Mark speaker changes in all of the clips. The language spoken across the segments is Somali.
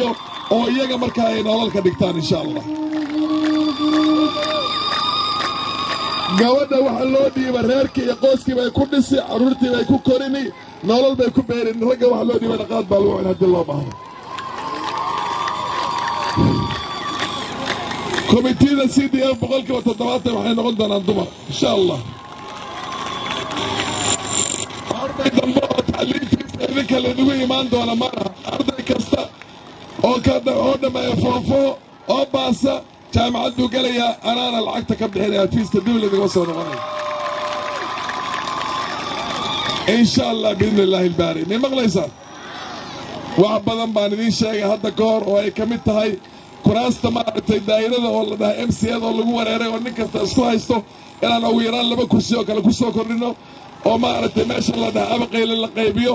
Speaker 1: dhigo oo iyaga markaa ay nolol ka dhigtaan insha allah. gabadha waxa loo dhiiba reerkii iyo qoyskii bay ku dhisi, carruurtii bay ku korini, nolol bay ku beerin. ragga waxa loo dhiiba dhaqaad baa lagu cin haddii loo baahdo. komitida CDF 70% waxay noqon doonaan dumar insha allah. arday dambe oo tacliintiisa idinka laydinku imaan doona malaha. arday kasta oo dhammeeya foofo oo baasa jaamacad buu gelayaa, anaana lacagta ka bixinaya fiiska dib laydinma soo noqonaya insha allah biidni illaahi ilbaari. may maqlaysaan? wax badan baan idiin sheegay hadda ka hor oo ay ka mid tahay kuraasta maaragtay daa'irada oo la dhahay MCAda oo lagu wareeray oo nin kasta isku haysto inaan ugu yaraan 2 kursi oo kale ku soo kordhino oo maaragtay meesha la dhahay abaqayle la qaybiyo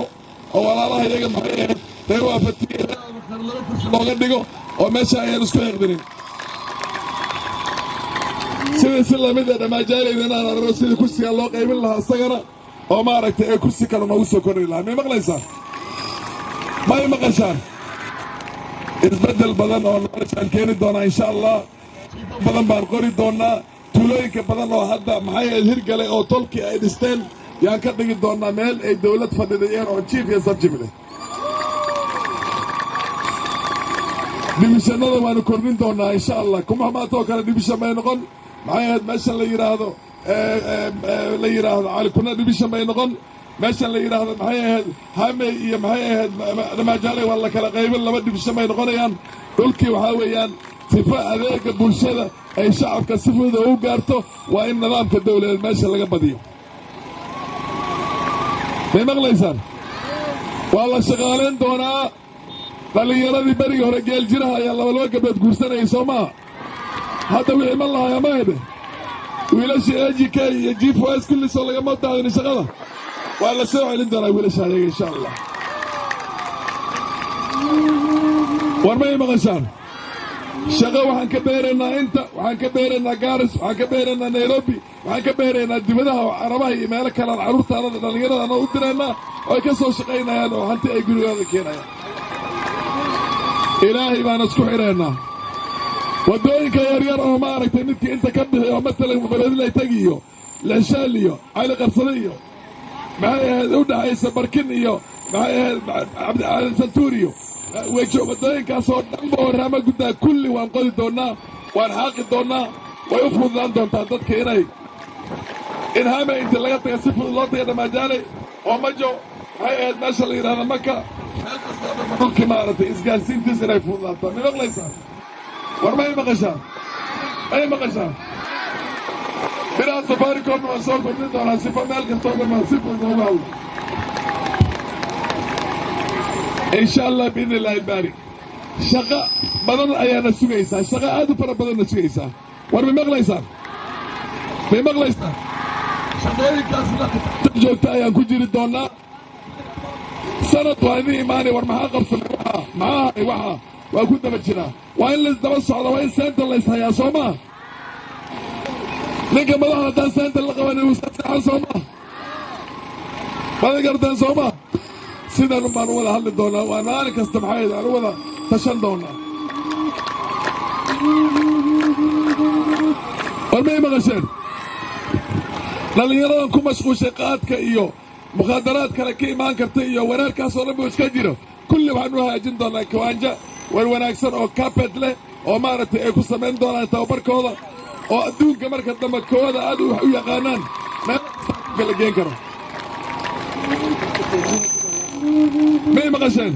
Speaker 1: oo walaalaha iyaga maxay ahayd reer waafatiye 2 kursi looga dhigo oo meesha ayaan isku xiqdinin. sidii si lamid ah dhammaajaalayda inaan araro sidii kursiga loo qaybin lahaa isagana oo maaragtay ee kursi kale noogu soo kordhi lahaa. may maqlaysaan? may maqashaan? isbeddel badan oo noloshaan keeni doonaa insha allah. badan baan qori doonaa. tuulooyinka badan oo hadda maxay ahayd hirgalay oo tolkii ay dhisteen yaan ka dhigi doonaa meel ay dawlad fadhidayeen oo jiif iyo sabjib leh. dibishannada waanu kordhin doonaa insha allah. kuma maatoo kale dibishan bay noqon. maxay ahayd meeshan la yidhaahdo calikuna dibishan bay noqon. meeshan la yidhaahdo maxay ahayd hamey iyo maxay ahayd dhammaajaalay waa la kala qaybin, 2 dibishan bay noqonayaan. dhulkii waxaa weeyaan sifo adeega bulshada ay shacabka si fudud u gaarto waa in nidaamka dawladeed meesha laga badiyo. may maqlaysaan? waa la shaqaalayn doonaa. dhallinyaradii berigii hore geel jiraha ayaa 2 gabdhood guursanayay soo maaha. hadda wixii ma lahaya maede wiilashii AGK iyo GFOS kullisoo lagama daadini shaqada. waa la soo celin doonaa wiilasha ayaga insha allah. war may maqashaan? shaqo waxaan ka beeraynaa inta, waxaan ka beeraynaa gaaris, waxaan ka beeraynaa nairobi, waxaan ka beeraynaa dibadaha oo carabaha iyo meelo kalean carruurtaanada dhallinyaradaana u diraynaa oo ay ka soo shaqaynayaan oo hanti ay gurigooda keenayaan. ilaahay baan isku xidhaynaa. waddooyinka yaryar oo maaragtay midkii inta ka bixi oo matalan beledilay tegiyo lexshaal iyo cali qarsade iyo maxay ahayd u dhaxaysa barkin iyo maxay ahayd cabdicaalin santuur iyo waddooyinkaasoo dhanba oo raama guddaa kulli waan qodi doonnaa, waan xaaqi doonnaa. way u fududaan doontaa dadka in hame inta laga taga si fudud loo taga dhammaajaalay oo majo maxay ahayd meesha la yidhahda maka meel kastaaba dhulkii maaragtay isgaarsiintiisa inay fududaataa. may maqlaysaan? war may maqashaan? may maqashaan? biraha safaaricoomna waan soo kordhin doonaa sifo meel kastoo dhammaan si fudud loogu hadlo insha allah biidni illaahi ilbaari. shaqo badan ayaana sugaysaa, shaqo aad u fara badanna sugaysaa. war may maqlaysaan? may maqlaysaan? shaqooyinkaasna joogta ayaan ku jiri doonnaa. sanad waa idin imaanay. war maxaa qabsanay? maxaa haray? waa ku daba jiraa. waa in laysdaba socda, waa in seenta layshayaa soo maa. ninka madaxa haddaan seenta la qaban uu saseexan soo maa. madan gartaan soo maa. sidan baan u wada hadli doonaa. waa maalin kasta maxay aan u wada tashan doonaa. war may maqasheen? dhallinyaradan ku mashquushay qaadka iyo mukhaadaraad kale ka imaan karta iyo wareerkaasoo dhan buu iska jiro. kulli waxaan u hagaajin doonaa kawaanja war wanaagsan oo carpet leh oo maaragtay ay ku samayn doonaan tababarkooda oo adduunka marka dambe kooda aad wax u yaqaanaan meel kasta la geen karo. may maqasheen?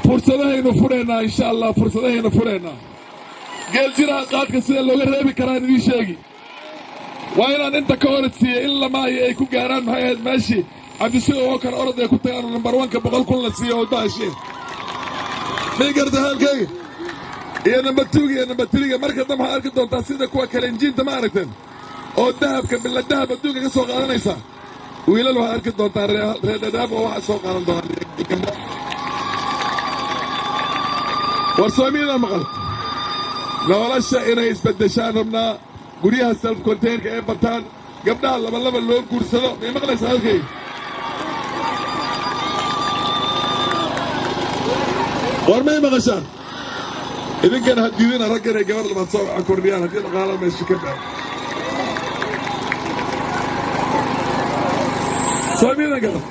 Speaker 1: fursadahaynu furaynaa insha allah. fursadahaynu furaynaa. geel jiraha qaadka sida looga reebi karaan idiin sheegi. waa inaan inta ka orad siiyey in lamaayo ay ku gaaraan maxay ahayd meeshii cabdisuga oo kale orad ay ku tagaan oo nambar 1ka 100 kun la siiyo oo daasheen. may garta halkayga iyo nambar 2 iyo nambar 3 marka dambe waxaad arki doontaa sida kuwa kale injiinta ma aragteen oo dahabka bila dahab adduunka ka soo qaadanaysa. wiilal waxaad arki doontaa reer dhadhaab oo waxaad soo qaadan doonaan. war soomiyada maqal nolosha inay isbeddeshaan rabnaa. guryaha self containka ee bataan, gabdhaha labalaba loo guursado. may maqlaysaa halkayga? warmay maqashaan idinkan hadiidina raggan ay gabar labaad soo kordhiyaan haddii dhaqaala meesha ka dhaco soomiidan garan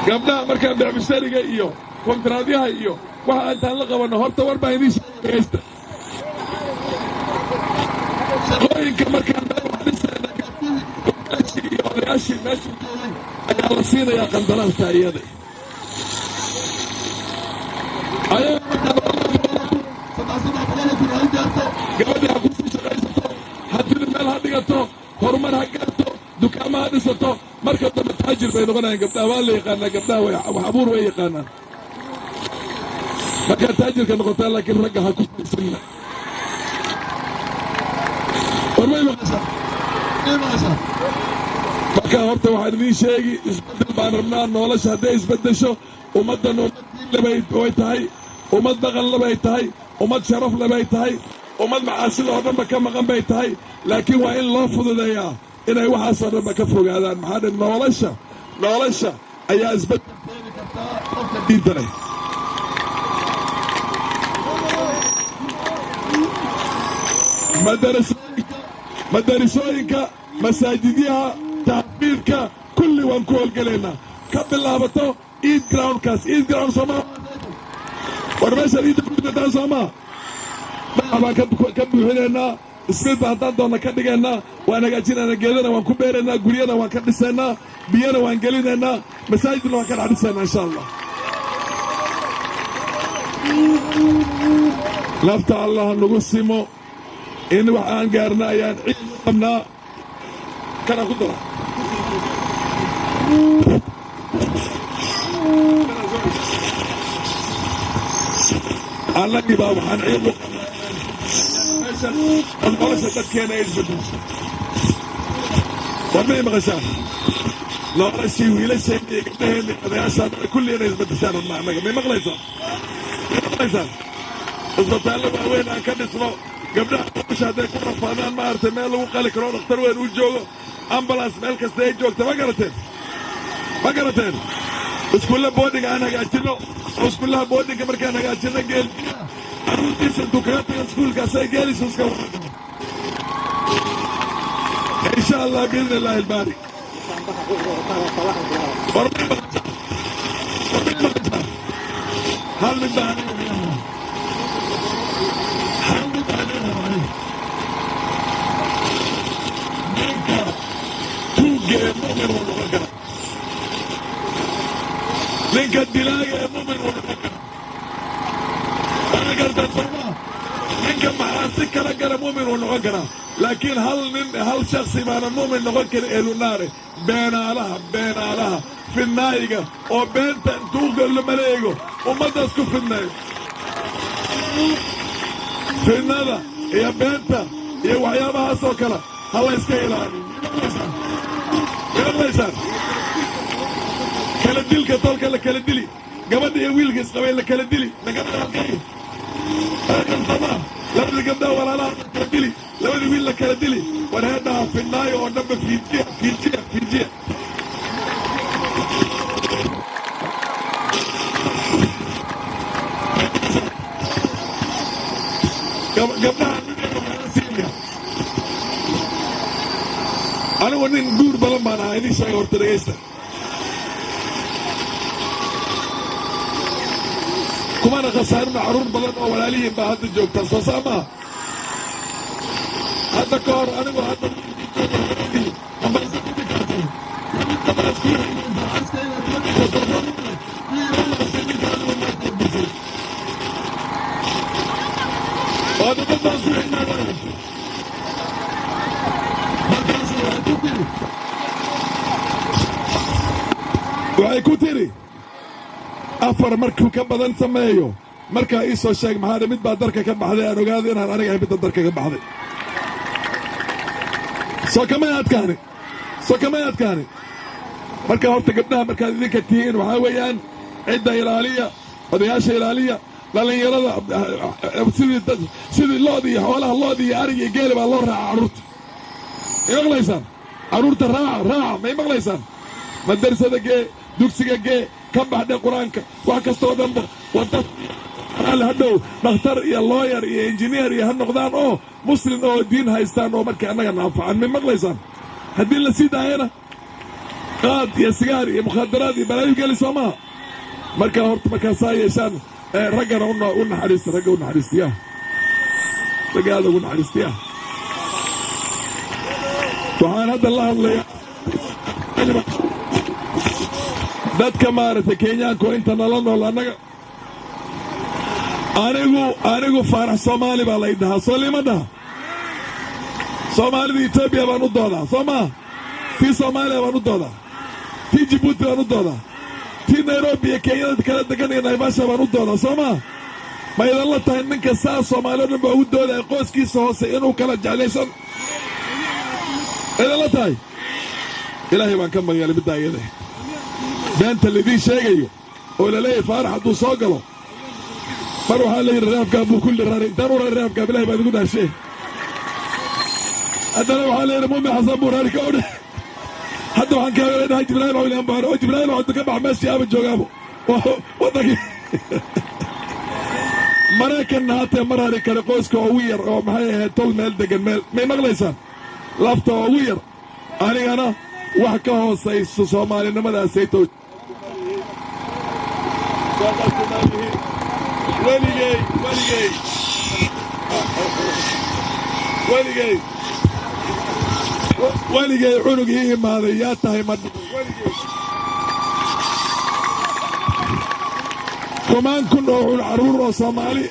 Speaker 1: gabdhaha markaan beecbisariga iyo kontraadyaha iyo waxa intaan la qabanno horta war baa idiin sheegaysta shaqooyinka markaan meelwaxdhisayna gabdhihii iyo odayaashii meesha ayaa la siinayaa qandaraasta iyada gabadhi ha kusii shaqaysato hadii meel ha dhigato horumar ha gaarto dukaama ha dhisato marka dambe taajir bay noqonayaan gabdhaha waa la yaqaanaa gabdhaha wax abuur way yaqaanaan markaa taajirka noqotaa laakiin ragga ha ku saysanna warmay maqashaa markaa horta waxaan idiin sheegi isbeddel baan rabnaa nolosha hadday isbeddesho ummaddan ummad diinlebay tahay ummad dhaqanle bay tahay ummad sharafle bay tahay ummad macaasida oo dhanba ka maqan bay tahay laakiin waa in loo fududeeyaa inay waxaasoo dhanba ka fogaadaan maxaa dhe nolosha ayaa isbeddel keeni kartaa qofka diinta leh madarisooyinka masaajidyaha taxfiidka kulli waan ku howlgelaynaa ka bilaabato eid groundkaas eid ground soomaa war meeshaan iidda ku dhigataan soomaa dhaca baan ka buuxinaynaa ismiidba haddaan doonna ka dhigaynaa waan hagaajinaynaa geedana waan ku beeraynaa guryana waan ka dhisaynaa biyana waan gelinaynaa masaajidna waan ka dhex dhisaynaa insha allah nafta allah nagu simo in wax aan gaarna ayaan ciid qabnaa kana ku dara annagii baa waxaan ciid u qabnaa nolosha dadkeena ay isbeddesho war may maqashaan noloshii wiilasheenna iyo gabdhaheenna odayaashaan kulli inay isbeddeshaan rabnaa annaga may maqlaysaan isbitaallo waaweyn aan ka dhisno gabdhaha nolosha hadday ku rafaadaan maaragtay meel lagu qali karo dhakhtar weyn uu joogo ambulance meel kasta ay joogta ma garateen iskuulla boodhinga aan hagaajinno oo iskuullaha boodhinga markaan hagaajinno geelbiya carruurtiisa intuu kaga taga iskuulkaasay geelisu iska waraqo insha allah biidni illaahi albaari warmay maqashaa hal mid baa ninka dilaaga ee mumin uu noqon kara anagarta sooma ninka maxaasi kala gara mumin uu noqon karaa laakiin hal shaksi baanan mumin noqon karin eelunaare beenaalaha fidnaayiga oo beenta intuu gollo maleego ummaddaas ku fidnayo fidnada iyo beenta iyo waxyaabahaasoo kale ha la yska ilaaliyo maqlaysaan kala dilka tolka la kala dili gabadha iyo wiilka isqabay la kala dili labadii gabdhaha walaalaha la kala dili labadii wiil la kala dili war heedhaha fidnaayo oo dhanba fiijiya gabdhaha anigu nin guur badan baan ahaa idin sheega horta dhegaysta kumana khasaarina carruur badan oo walaalihiin baa hadda joogtaa soo saa maaha hadda ka hor anigu hadda waxay ku tiri afar markuu ka badan sameeyo markaa ii soo sheeg maxaa mid baa darka ka baxday aan ogaado inaan aniga midda darka ka baxday soo kamay adkaani marka horta gabdhaha markaad idinka tihiin waxaa weeyaan cidda ilaaliya odayaasha ilaaliya dhallinyarada sidii loodii iyo xoolaha loodii iyo ariga iyo geeli baa loo raaca carruurta may maqlaysaan carruurta raaca may maqlaysaan madarsada gee dugsiga gee ka baxdhe qur-aanka wax kastoo dhanba wadad hadhow dhakhtar iyo looyar iyo injineer iyo ha noqdaan oo muslim oo diin haystaan oo markay annaga naanfacaan may maqlaysaan haddii la sii daayana qaad iyo sigaar iyo mukhaadaraad iyo balaayo geli soo maha markaa horta markaasaa yeeshaan raggana u naxariista ragga u naxariistiyaa ragga aada ugu naxariistiyaa waxaan hadda la hadlayaa dadka maaragtay kenyaanka oo inta nala nool annaga anigu faarax soomaali baa lay dhahaa soo lima dhaha soomaalida etoobiya baan u doodaa soo maa tii soomaaliya baan u doodaa tii jibuuti baan u doodaa tii nairobi iyo kenyada kala degan iyo naivasha baan u doodaa soo maa ma idan la tahay ninka saa soomaali o dhan baa ugu doodaya qoyskiisa hoose inuu kala jeclaysan idan la tahay ilaahay baan ka magaalay middaa iyada beenta laidiin sheegayo oo laleeyahay faarax hadduu soo galo mar waxaa la yidhi raafkaa buu kulli raray intaan u raray raafkaab ilahay baa idigu dhaashee haddana waxaa la yidhi muumin xasan buu raari ka odhe hadda waxaan kaagala dhahay jibraail cawlian baaro oo jibraail cawda ka bax meeshii aaba joogaabo waddankii maraykanna haatee mar hari kale qoyska ugu yar oo maxay ahayd tol meel degan meel may maqlaysaan lafta ugu yar anigana wax ka hoosayso soomaalinimadaasayto weligay cunug ii imaaday yaa tahay ma kumaan kun oo cun carruur oo soomaali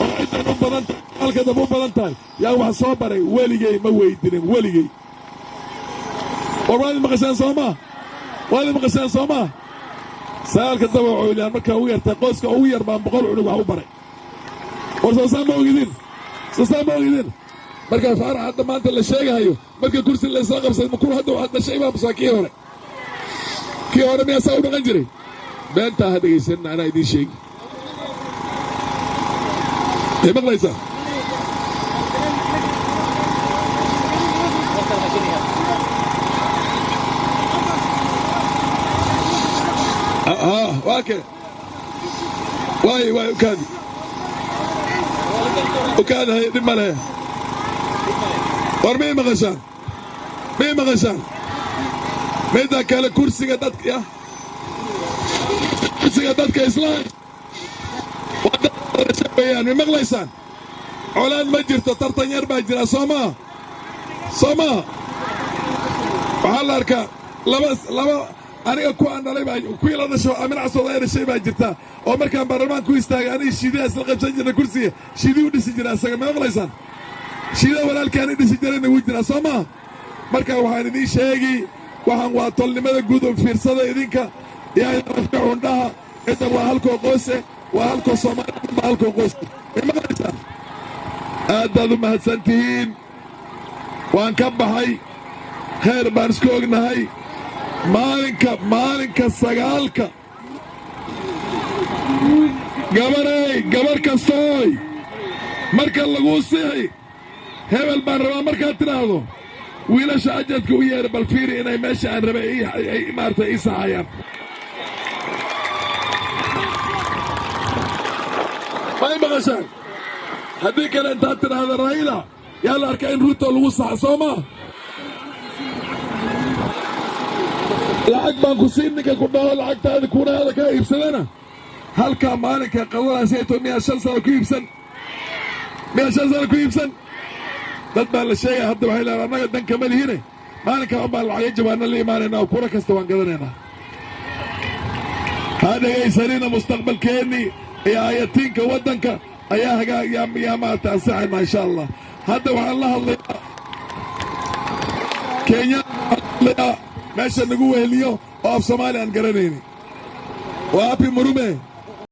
Speaker 1: oo ciddan u badan tahay halka dab u badan tahay yaa wax soo baray weligay ma weydinin weligay war waad maqasheen soomaa waad maqasheen soomaa sagaalka daba coolyaan markaa ugu yartay qoyska ugu yar baan 100 cunug wax u baray war soosaa ma ogidin markaa faarax hadda maanta la sheegahayo marka kursi laysla qabsay makuu hadda waxaad dhashay baa musaa kii hore miyaa saa u dhaqan jiray beentaa ha dhegaysanin anaa idiin sheegi ay maqlaysaa waa kee waay ukaadi hay dhib ma lehe war miyay maqashaan midda kale kursiga dadka islaam weyaan may maqlaysaan colaad ma jirto tartan yar baa jira soo maa waxaa la arkaa laba aniga kuwaan dhalay baa kuwii la dhasho aminacasooda ay dhashay baa jirta oo markaan baarlamaanka u istaagay aniga shiidaha isla qabsan jirna kursiga shiidii u dhisi jira isaga may maqlaysaan shiidaha walaalkaan i dhisi jirayna wuu jiraa soo maa markaa waxaan idiin sheegi waxaan waa tolnimada guud oo fiirsada idinka yaafka cundhaha ciddan waa halkoo qoyse waa halkoo soomaaliya waa halkoo qoyse may maqlaysaan aad baad u mahadsan tihiin waan ka baxay khayr baan isku ognahay maalinka sagaalka gabar kastooy marka laguu sixi hebel baan rabaa markaad tidhaahdo wiilasha ajadka u yeedha bal fiiri inay meesha aan rabay maaragtay ii saxayaan may maqashaan haddii kale intaad tidhaahda rayla yaa la arkaa in ruuto lagu saxa soo maa lacag baan ku siin ninka ku dhaho lacagtaadi kuunaada ka iibsadana halkaa maalinka qadadaasayto miyaa 5 sano ku iibsan dad baa la sheegaya hadda waxay leedahay annaga dan kama lihine maalinkaa un baan lacagyo jawaanna la imaanaynaa oo kura kasta waan gadanaynaa ha dhegaysanina mustaqbalkeennii iyo aayatiinka waddanka ayaa yaa maarata ansaxaynaa insha allah hadda waxaan la hadlayaa kenya meesha nagu weheliyo oo af soomaali aan garanayni waa api murume